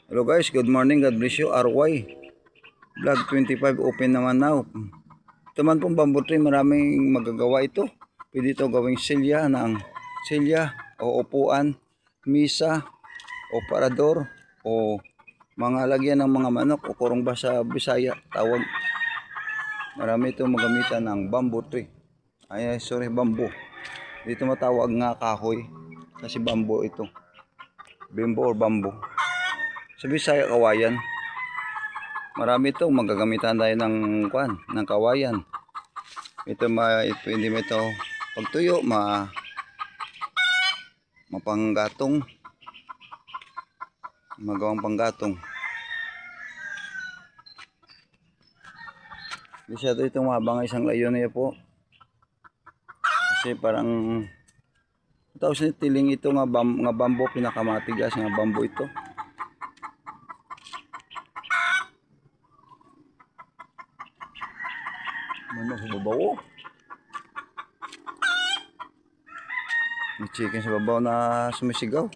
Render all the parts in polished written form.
Hello guys, good morning, God bless you. RY Vlog 25 open naman now. Ito man pong bamboo tree, maraming magagawa ito. Pwede ito gawing silya o upuan, misa o parador o mga lagyan ng mga manok o kurong ba sa Bisaya tawag. Marami ito magamitan ng bamboo tree. Bamboo. Dito matawag nga kahoy kasi bamboo ito. Bimbo or bamboo. Sa Bisaya kawayan. Marami ito magagamitan tayo ng kawayan. Ito pwede mo ito pagtuyo, mapanggatong, magawang panggatong. Masyado itong mabang isang layon niya po. Kasi parang tapos tiling ito nga bambo, pinakamatigas nga bambo ito. Ano sa babaw? May chicken sa babaw na sumisigaw.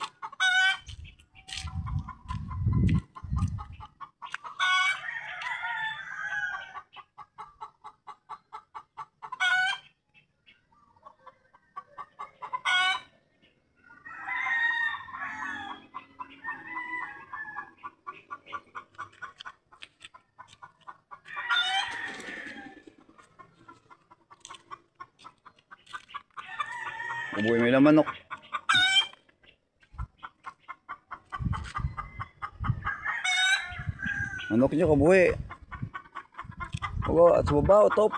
Ubuhay may laman manok. Manok nyo kabuhi. At sa baba, top.